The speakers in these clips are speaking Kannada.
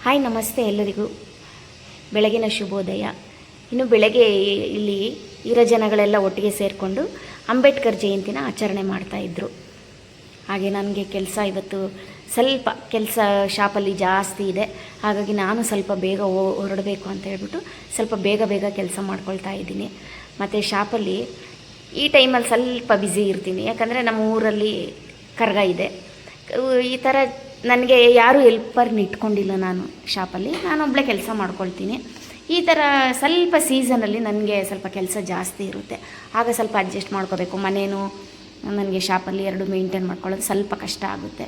ಹಾಯ್ ನಮಸ್ತೆ ಎಲ್ಲರಿಗೂ ಬೆಳಗಿನ ಶುಭೋದಯ. ಇನ್ನು ಬೆಳಗ್ಗೆ ಇಲ್ಲಿ ಇರೋ ಜನಗಳೆಲ್ಲ ಒಟ್ಟಿಗೆ ಸೇರಿಕೊಂಡು ಅಂಬೇಡ್ಕರ್ ಜಯಂತಿನ ಆಚರಣೆ ಮಾಡ್ತಾಯಿದ್ರು. ಹಾಗೆ ನನಗೆ ಕೆಲಸ ಇವತ್ತು ಸ್ವಲ್ಪ ಕೆಲಸ ಶಾಪಲ್ಲಿ ಜಾಸ್ತಿ ಇದೆ. ಹಾಗಾಗಿ ನಾನು ಸ್ವಲ್ಪ ಬೇಗ ಹೊರಡಬೇಕು ಅಂತ ಹೇಳ್ಬಿಟ್ಟು ಸ್ವಲ್ಪ ಬೇಗ ಕೆಲಸ ಮಾಡ್ಕೊಳ್ತಾ ಇದ್ದೀನಿ. ಮತ್ತು ಶಾಪಲ್ಲಿ ಈ ಟೈಮಲ್ಲಿ ಸ್ವಲ್ಪ ಬ್ಯುಸಿ ಇರ್ತೀನಿ, ಯಾಕಂದರೆ ನಮ್ಮ ಊರಲ್ಲಿ ಕರಗ ಇದೆ. ಈ ಥರ ನನಗೆ ಯಾರೂ ಹೆಲ್ಪರ್ನ ಇಟ್ಕೊಂಡಿಲ್ಲ. ನಾನು ಶಾಪಲ್ಲಿ ನಾನೊಬ್ಬಳೇ ಕೆಲಸ ಮಾಡ್ಕೊಳ್ತೀನಿ. ಈ ಥರ ಸ್ವಲ್ಪ ಸೀಸನಲ್ಲಿ ನನಗೆ ಸ್ವಲ್ಪ ಕೆಲಸ ಜಾಸ್ತಿ ಇರುತ್ತೆ. ಆಗ ಸ್ವಲ್ಪ ಅಡ್ಜಸ್ಟ್ ಮಾಡ್ಕೋಬೇಕು. ಮನೇನು ನನಗೆ ಶಾಪಲ್ಲಿ ಎರಡು ಮೇಂಟೈನ್ ಮಾಡ್ಕೊಳ್ಳೋದು ಸ್ವಲ್ಪ ಕಷ್ಟ ಆಗುತ್ತೆ.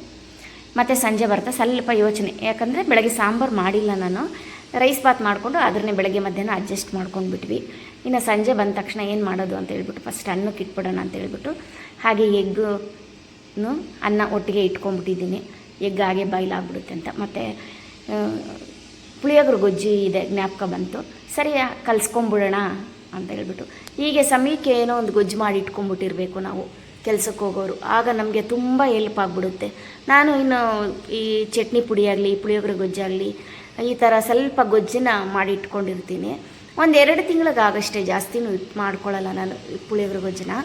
ಮತ್ತು ಸಂಜೆ ಬರ್ತಾ ಸ್ವಲ್ಪ ಯೋಚನೆ, ಯಾಕಂದರೆ ಬೆಳಗ್ಗೆ ಸಾಂಬಾರು ಮಾಡಿಲ್ಲ, ನಾನು ರೈಸ್ ಬಾತ್ ಮಾಡಿಕೊಂಡು ಅದನ್ನೇ ಬೆಳಗ್ಗೆ ಮಧ್ಯಾಹ್ನ ಅಡ್ಜಸ್ಟ್ ಮಾಡ್ಕೊಂಡ್ಬಿಟ್ವಿ. ಇನ್ನು ಸಂಜೆ ಬಂದ ತಕ್ಷಣ ಏನು ಮಾಡೋದು ಅಂತ ಹೇಳ್ಬಿಟ್ಟು ಫಸ್ಟ್ ಅನ್ನಕ್ಕೆ ಇಟ್ಬಿಡೋಣ ಅಂತ ಹೇಳ್ಬಿಟ್ಟು ಹಾಗೆ ಎಗ್ಗು ಅನ್ನ ಒಟ್ಟಿಗೆ ಇಟ್ಕೊಂಡ್ಬಿಟ್ಟಿದ್ದೀನಿ. ಎಗ್ ಹಾಗೆ ಬಾಯ್ಲಾಗ್ಬಿಡುತ್ತೆ ಅಂತ. ಮತ್ತು ಪುಳಿಯೋಗರೆ ಗೊಜ್ಜು ಇದೆ, ಜ್ಞಾಪಕ ಬಂತು. ಸರಿ ಕಲಿಸ್ಕೊಂಬಿಡೋಣ ಅಂತ ಹೇಳ್ಬಿಟ್ಟು ಹೀಗೆ ಸಮಯಕ್ಕೆ ಏನೋ ಒಂದು ಗೊಜ್ಜು ಮಾಡಿ ಇಟ್ಕೊಂಡ್ಬಿಟ್ಟಿರಬೇಕು ನಾವು ಕೆಲಸಕ್ಕೆ ಹೋಗೋರು. ಆಗ ನಮಗೆ ತುಂಬ ಹೆಲ್ಪ್ ಆಗಿಬಿಡುತ್ತೆ. ನಾನು ಇನ್ನು ಈ ಚಟ್ನಿ ಪುಡಿ ಆಗಲಿ ಪುಳಿಯೋಗರೆ ಗೊಜ್ಜಾಗಲಿ ಈ ಥರ ಸ್ವಲ್ಪ ಗೊಜ್ಜನ್ನ ಮಾಡಿ ಇಟ್ಕೊಂಡಿರ್ತೀನಿ. ಒಂದು 2 ತಿಂಗಳಿಗಾಗಷ್ಟೇ, ಜಾಸ್ತಿನೂ ಮಾಡ್ಕೊಳ್ಳಲ್ಲ ನಾನು ಪುಳಿಯೋಗರೆ ಗೊಜ್ಜನ್ನ.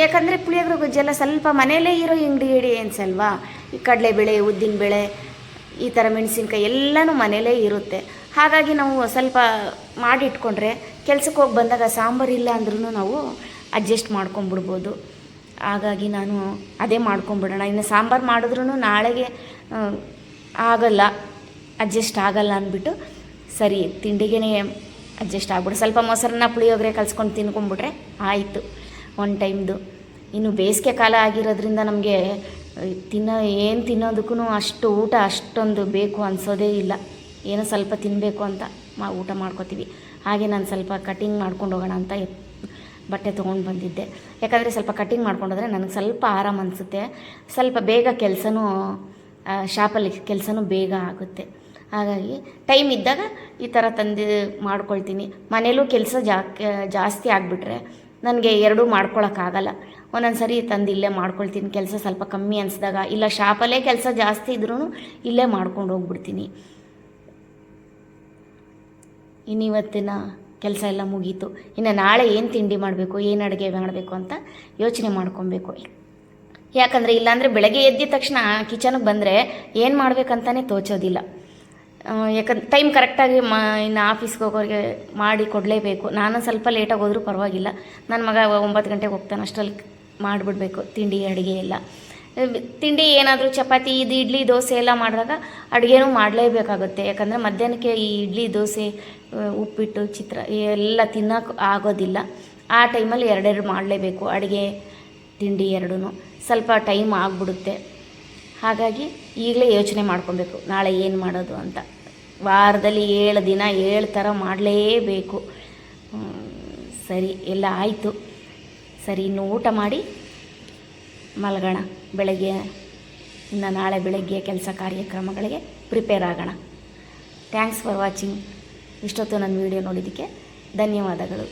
ಯಾಕಂದರೆ ಪುಳಿಯೋಗರೆ ಗೊಜ್ಜೆಲ್ಲ ಸ್ವಲ್ಪ ಮನೆಯಲ್ಲೇ ಇರೋ ಇಂಗ್ರೀಡಿಯೆಂಟ್ಸ್ ಅಲ್ವಾ. ಈ ಕಡಲೆಬೇಳೆ, ಉದ್ದಿನಬೇಳೆ, ಈ ಥರ ಮೆಣಸಿನ್ಕಾಯಿ ಎಲ್ಲನೂ ಮನೆಯಲ್ಲೇ ಇರುತ್ತೆ. ಹಾಗಾಗಿ ನಾವು ಸ್ವಲ್ಪ ಮಾಡಿಟ್ಕೊಂಡ್ರೆ ಕೆಲ್ಸಕ್ಕೆ ಹೋಗಿ ಬಂದಾಗ ಸಾಂಬಾರಿಲ್ಲ ಅಂದ್ರೂ ನಾವು ಅಡ್ಜಸ್ಟ್ ಮಾಡ್ಕೊಂಬಿಡ್ಬೋದು. ಹಾಗಾಗಿ ನಾನು ಅದೇ ಮಾಡ್ಕೊಂಬಿಡೋಣ. ಇನ್ನು ಸಾಂಬಾರು ಮಾಡಿದ್ರೂ ನಾಳೆಗೆ ಆಗಲ್ಲ, ಅಡ್ಜಸ್ಟ್ ಆಗಲ್ಲ ಅಂದ್ಬಿಟ್ಟು ಸರಿ ತಿಂಡಿಗೆ ಅಡ್ಜಸ್ಟ್ ಆಗ್ಬಿಡು. ಸ್ವಲ್ಪ ಮೊಸರನ್ನ ಪುಳಿಯೋಗರೆ ಕಲ್ಸ್ಕೊಂಡು ತಿನ್ಕೊಂಬಿಟ್ರೆ ಆಯಿತು ಒಂದು ಟೈಮ್ದು. ಇನ್ನು ಬೇಸಿಗೆ ಕಾಲ ಆಗಿರೋದ್ರಿಂದ ನಮಗೆ ತಿನ್ನೋದಕ್ಕೂ ಅಷ್ಟು ಊಟ ಅಷ್ಟೊಂದು ಬೇಕು ಅನಿಸೋದೇ ಇಲ್ಲ. ಏನೋ ಸ್ವಲ್ಪ ತಿನ್ನಬೇಕು ಅಂತ ಊಟ ಮಾಡ್ಕೋತೀವಿ. ಹಾಗೆ ನಾನು ಸ್ವಲ್ಪ ಕಟಿಂಗ್ ಮಾಡ್ಕೊಂಡು ಹೋಗೋಣ ಅಂತ ಬಟ್ಟೆ ತೊಗೊಂಡು ಬಂದಿದ್ದೆ. ಯಾಕಂದರೆ ಸ್ವಲ್ಪ ಕಟಿಂಗ್ ಮಾಡ್ಕೊಂಡೋದ್ರೆ ನನಗೆ ಸ್ವಲ್ಪ ಆರಾಮ ಅನಿಸುತ್ತೆ. ಸ್ವಲ್ಪ ಬೇಗ ಕೆಲಸನೂ ಶಾಪಲ್ಲಿ ಕೆಲಸನೂ ಬೇಗ ಆಗುತ್ತೆ. ಹಾಗಾಗಿ ಟೈಮ್ ಇದ್ದಾಗ ಈ ಥರ ತಂದು ಮಾಡ್ಕೊಳ್ತೀನಿ. ಮನೇಲೂ ಕೆಲಸ ಜಾಸ್ತಿ ಆಗಿಬಿಟ್ರೆ ನನಗೆ ಎರಡೂ ಮಾಡ್ಕೊಳಕ್ಕಾಗಲ್ಲ. ಒಂದೊಂದು ಸರಿ ತಂದು ಇಲ್ಲೇ ಮಾಡ್ಕೊಳ್ತೀನಿ. ಕೆಲಸ ಸ್ವಲ್ಪ ಕಮ್ಮಿ ಅನಿಸಿದಾಗ, ಇಲ್ಲ ಶಾಪಲ್ಲೇ ಕೆಲಸ ಜಾಸ್ತಿ ಇದ್ರೂ ಇಲ್ಲೇ ಮಾಡ್ಕೊಂಡು ಹೋಗ್ಬಿಡ್ತೀನಿ. ಇನ್ನು ಇವತ್ತಿನ ಕೆಲಸ ಎಲ್ಲ ಮುಗೀತು. ಇನ್ನು ನಾಳೆ ಏನು ತಿಂಡಿ ಮಾಡಬೇಕು, ಏನು ಅಡುಗೆ ಮಾಡಬೇಕು ಅಂತ ಯೋಚನೆ ಮಾಡ್ಕೊಬೇಕು. ಯಾಕಂದರೆ ಇಲ್ಲಾಂದರೆ ಬೆಳಗ್ಗೆ ಎದ್ದ ತಕ್ಷಣ ಕಿಚನ್ಗೆ ಬಂದರೆ ಏನು ಮಾಡಬೇಕಂತಲೇ ತೋಚೋದಿಲ್ಲ. ಯಾಕಂದ್ರೆ ಟೈಮ್ ಕರೆಕ್ಟಾಗಿ ಇನ್ನು ಆಫೀಸ್ಗೆ ಹೋಗೋರಿಗೆ ಮಾಡಿ ಕೊಡಲೇಬೇಕು. ನಾನು ಸ್ವಲ್ಪ ಲೇಟಾಗಿ ಹೋದರೂ ಪರವಾಗಿಲ್ಲ, ನನ್ನ ಮಗ 9 ಗಂಟೆಗೆ ಹೋಗ್ತಾನೆ, ಅಷ್ಟರಲ್ಲಿ ಮಾಡಿಬಿಡ್ಬೇಕು ತಿಂಡಿ ಅಡುಗೆ ಎಲ್ಲ. ತಿಂಡಿ ಏನಾದರೂ ಚಪಾತಿ ಇದು ಇಡ್ಲಿ ದೋಸೆ ಎಲ್ಲ ಮಾಡಿದಾಗ ಅಡುಗೆನೂ ಮಾಡಲೇಬೇಕಾಗುತ್ತೆ. ಯಾಕಂದರೆ ಮಧ್ಯಾಹ್ನಕ್ಕೆ ಈ ಇಡ್ಲಿ ದೋಸೆ ಉಪ್ಪಿಟ್ಟು ಚಿತ್ರ ಎಲ್ಲ ತಿನ್ನೋಕೆ ಆಗೋದಿಲ್ಲ. ಆ ಟೈಮಲ್ಲಿ 2 ಮಾಡಲೇಬೇಕು, ಅಡುಗೆ ತಿಂಡಿ ಎರಡೂ ಸ್ವಲ್ಪ ಟೈಮ್ ಆಗಿಬಿಡುತ್ತೆ. ಹಾಗಾಗಿ ಈಗಲೇ ಯೋಚನೆ ಮಾಡ್ಕೊಬೇಕು ನಾಳೆ ಏನು ಮಾಡೋದು ಅಂತ. ವಾರದಲ್ಲಿ 7 ದಿನ 7 ಥರ ಮಾಡಲೇಬೇಕು. ಸರಿ ಎಲ್ಲ ಆಯಿತು. ಸರಿ ಇನ್ನು ಊಟ ಮಾಡಿ ಮಲಗೋಣ. ಬೆಳಗ್ಗೆ ಇನ್ನು ನಾಳೆ ಬೆಳಗ್ಗೆ ಕೆಲಸ ಕಾರ್ಯಕ್ರಮಗಳಿಗೆ ಪ್ರಿಪೇರ್ ಆಗೋಣ. Thanks for watching. ಇಷ್ಟೊತ್ತು ನನ್ನ ವೀಡಿಯೋ ನೋಡಿದ್ದಕ್ಕೆ ಧನ್ಯವಾದಗಳು.